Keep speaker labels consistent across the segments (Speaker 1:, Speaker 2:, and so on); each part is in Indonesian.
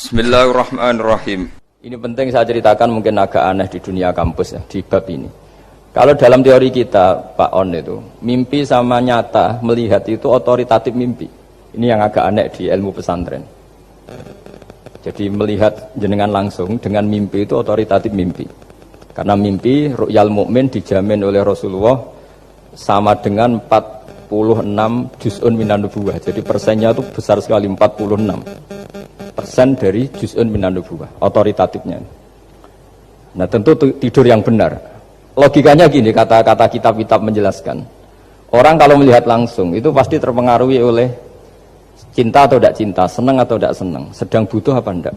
Speaker 1: Bismillahirrahmanirrahim.
Speaker 2: Ini penting saya ceritakan, mungkin agak aneh di dunia kampus ya, di bab ini. Kalau dalam teori kita, Pak On itu, mimpi sama nyata, melihat itu otoritatif mimpi. Ini yang agak aneh di ilmu pesantren. Jadi melihat jenengan langsung dengan mimpi itu otoritatif mimpi. Karena mimpi, ru'yal mukmin dijamin oleh Rasulullah sama dengan 46 juz'un minan nubuwah. Jadi persennya itu besar sekali, 46%. Dari juz'un minan nubuwah, otoritatifnya. Nah tentu tidur yang benar. Logikanya gini, kata-kata kitab-kitab menjelaskan. Orang kalau melihat langsung itu pasti terpengaruhi oleh cinta atau tidak cinta, senang atau tidak senang, sedang butuh apa tidak.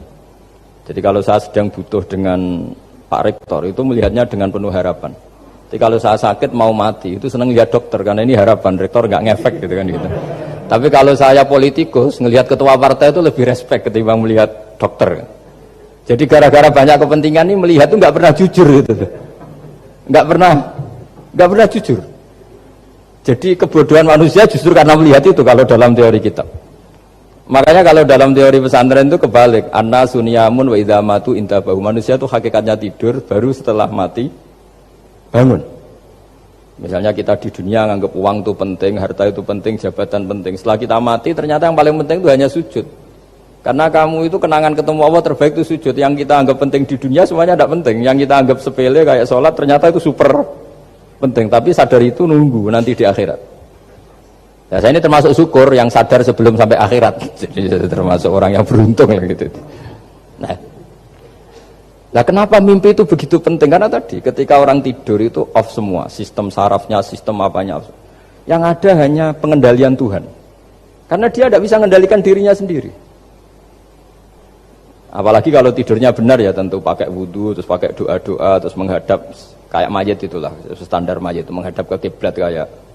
Speaker 2: Jadi kalau saya sedang butuh dengan Pak Rektor itu melihatnya dengan penuh harapan. Jadi kalau saya sakit mau mati itu senang lihat dokter karena ini harapan, Rektor nggak ngefek gitu kan gitu. Tapi kalau saya politikus, ngelihat ketua partai itu lebih respect ketimbang melihat dokter. Jadi gara-gara banyak kepentingan ini melihat itu nggak pernah jujur gitu, nggak pernah jujur. Jadi kebodohan manusia justru karena melihat itu kalau dalam teori kita. Makanya kalau dalam teori pesantren itu kebalik, anna sunyamun wa idza matu intabahu. Manusia itu hakikatnya tidur, baru setelah mati bangun. Misalnya kita di dunia nganggap uang itu penting, harta itu penting, jabatan penting. Setelah kita mati ternyata yang paling penting itu hanya sujud. Karena kamu itu kenangan ketemu Allah terbaik itu sujud. Yang kita anggap penting di dunia semuanya tidak penting. Yang kita anggap sepele kayak sholat ternyata itu super penting. Tapi sadar itu nunggu nanti di akhirat. Nah, saya ini termasuk syukur yang sadar sebelum sampai akhirat. Jadi termasuk orang yang beruntung gitu. Nah kenapa mimpi itu begitu penting? Karena tadi ketika orang tidur itu off semua, sistem sarafnya, sistem apanya. Yang ada hanya pengendalian Tuhan. Karena dia tidak bisa mengendalikan dirinya sendiri. Apalagi kalau tidurnya benar ya tentu pakai wudhu, terus pakai doa-doa, terus menghadap kayak mayit itulah, standar mayit itu menghadap ke kiblat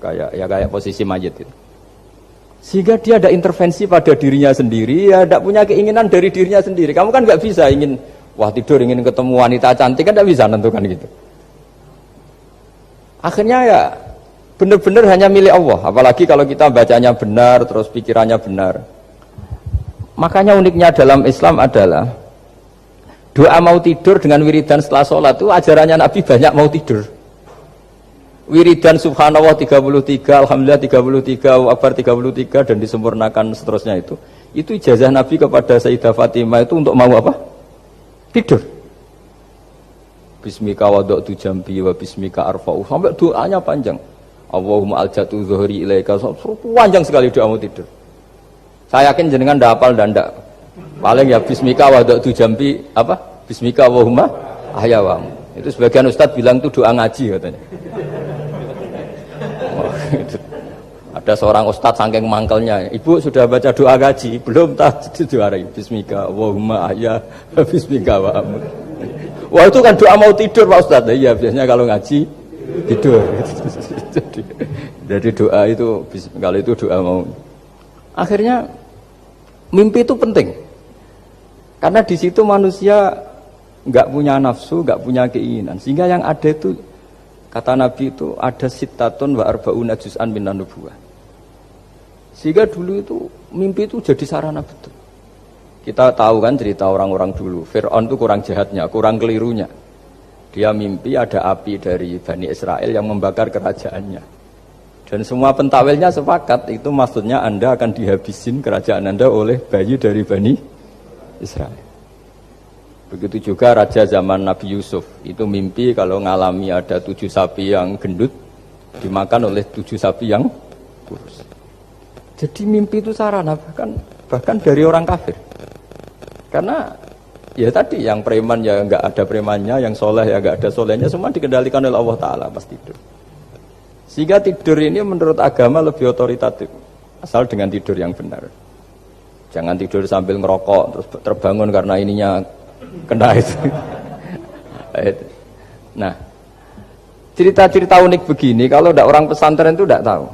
Speaker 2: kayak posisi mayit itu. Sehingga dia ada intervensi pada dirinya sendiri, ya tidak punya keinginan dari dirinya sendiri. Kamu kan nggak bisa ingin wah tidur ingin ketemu wanita cantik kan tidak bisa nentukan gitu. Akhirnya ya benar-benar hanya milik Allah. Apalagi kalau kita bacanya benar, terus pikirannya benar. Makanya uniknya dalam Islam adalah doa mau tidur dengan wiridan setelah sholat itu ajarannya Nabi banyak mau tidur. Wiridan subhanallah 33, alhamdulillah 33, Allahu akbar 33 dan disempurnakan seterusnya itu ijazah Nabi kepada Sayyidah Fatimah itu untuk mau apa? Tidur. Bismika wada'tu jambi wa bismika arfa'u. Sampai doanya panjang. Allahumma aljatu zuhri ilaika. Panjang sekali doa mau tidur. Saya yakin jenengan ndak hafal dan ndak. Paling ya bismika wada'tu jambi apa? Bismika Allahumma ahyawamu. Itu sebagian ustaz bilang itu doa ngaji katanya. Ada seorang ustaz saking mangkelnya, ibu sudah baca doa gaji? Belum, tak doa bismika Allahumma ahya bismika wa amut. Wah itu kan doa mau tidur Pak Ustaz. Iya biasanya kalau ngaji tidur. Jadi doa itu kalau itu doa mau. Akhirnya mimpi itu penting. Karena di situ manusia nggak punya nafsu, nggak punya keinginan. Sehingga yang ada itu kata Nabi itu ada sittatun wa arba'una juz'an minan nubuwah. Sehingga dulu itu mimpi itu jadi sarana betul. Kita tahu kan cerita orang-orang dulu. Fir'aun itu kurang jahatnya, kurang kelirunya. Dia mimpi ada api dari Bani Israel yang membakar kerajaannya. Dan semua pentawilnya sepakat itu maksudnya Anda akan dihabisin kerajaan Anda oleh bayi dari Bani Israel. Begitu juga raja zaman Nabi Yusuf. Itu mimpi kalau ngalami ada 7 sapi yang gendut dimakan oleh 7 sapi yang kurus. Jadi mimpi itu sarana bahkan dari orang kafir. Karena ya tadi yang preman ya nggak ada premannya, yang soleh ya nggak ada solehnya, semua dikendalikan oleh Allah Taala pas tidur. Sehingga tidur ini menurut agama lebih otoritatif, asal dengan tidur yang benar. Jangan tidur sambil ngerokok terus terbangun karena ininya kena itu. Nah, cerita-cerita unik begini kalau tidak orang pesantren itu tidak tahu.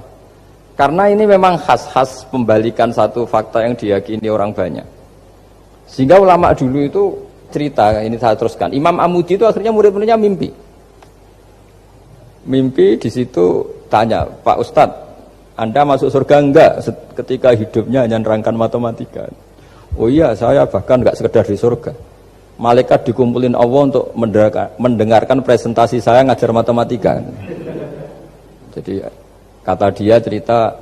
Speaker 2: Karena ini memang khas pembalikan satu fakta yang diyakini orang banyak. Sehingga ulama dulu itu cerita, ini saya teruskan. Imam Amudi itu akhirnya murid-muridnya mimpi. Mimpi di situ tanya, Pak Ustadz, Anda masuk surga enggak ketika hidupnya hanya nerangkan matematika? Oh iya, saya bahkan nggak sekedar di surga. Malaikat dikumpulin Allah untuk mendengarkan presentasi saya ngajar matematika. Jadi kata dia cerita,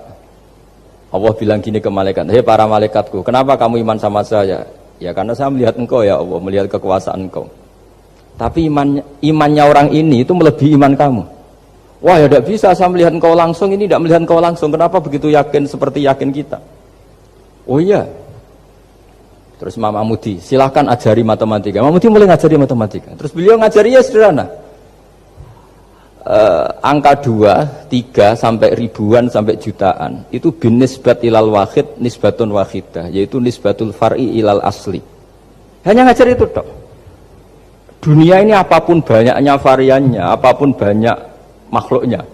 Speaker 2: Allah bilang gini ke malaikat, hei para malaikatku, kenapa kamu iman sama saya? Ya karena saya melihat engkau ya Allah, melihat kekuasaan engkau. Tapi imannya orang ini itu melebihi iman kamu. Wah ya tidak bisa saya melihat engkau langsung, ini tidak melihat engkau langsung. Kenapa begitu yakin seperti yakin kita? Oh iya. Terus Imam Mahmudi, silahkan ajari matematika. Mahmudi mulai ngajari matematika. Terus beliau ngajarinya sederhana. Angka 2, 3 sampai ribuan sampai jutaan itu bin nisbat ilal wahid nisbatun wahidah, yaitu nisbatul far'i ilal asli. Hanya ngajar itu dok. Dunia ini apapun banyaknya variannya, apapun banyak makhluknya,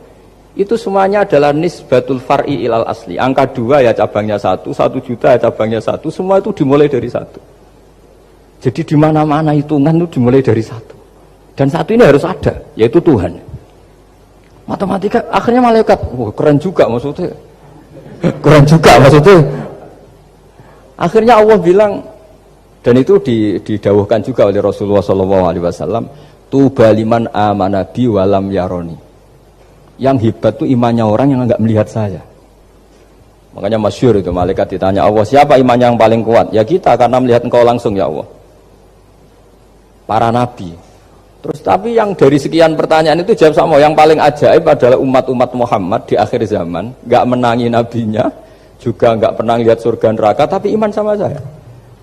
Speaker 2: itu semuanya adalah nisbatul far'i ilal asli. Angka 2 ya cabangnya 1, 1 juta ya cabangnya 1, semua itu dimulai dari 1. Jadi di mana-mana hitungan itu dimulai dari 1. Dan 1 ini harus ada, yaitu Tuhan. Matematika akhirnya malaikat, wah keren juga maksudnya. Keren juga maksudnya. Akhirnya Allah bilang, dan itu didawuhkan juga oleh Rasulullah SAW, tuba liman amana bi walam yaroni. Yang hebat itu imannya orang yang enggak melihat saya. Makanya masyhur itu, malaikat ditanya Allah, siapa imannya yang paling kuat? Ya kita, karena melihat engkau langsung ya Allah. Para nabi. Terus tapi yang dari sekian pertanyaan itu jawab sama, yang paling ajaib adalah umat-umat Muhammad di akhir zaman, enggak menangi nabinya, juga enggak pernah lihat surga neraka, tapi iman sama saya.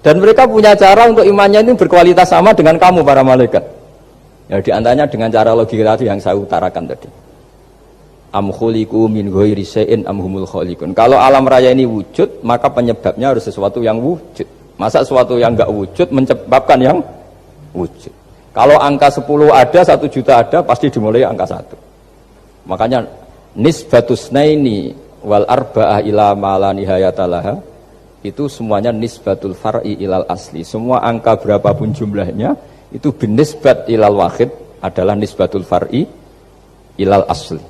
Speaker 2: Dan mereka punya cara untuk imannya ini berkualitas sama dengan kamu para malaikat. Ya diantaranya dengan cara logika tadi yang saya utarakan tadi. Am khuliqu min ghairi syai'in am humul khaliqun. Kalau alam raya ini wujud, maka penyebabnya harus sesuatu yang wujud. Masa sesuatu yang enggak wujud menyebabkan yang wujud. Kalau angka 10 ada, 1 juta ada, pasti dimulai angka 1. Makanya nisbatus naini wal arba'ah ila ma la nihayata laha, itu semuanya nisbatul far'i ilal asli. Semua angka berapapun jumlahnya itu binisbat ilal wahid adalah nisbatul far'i ilal asli.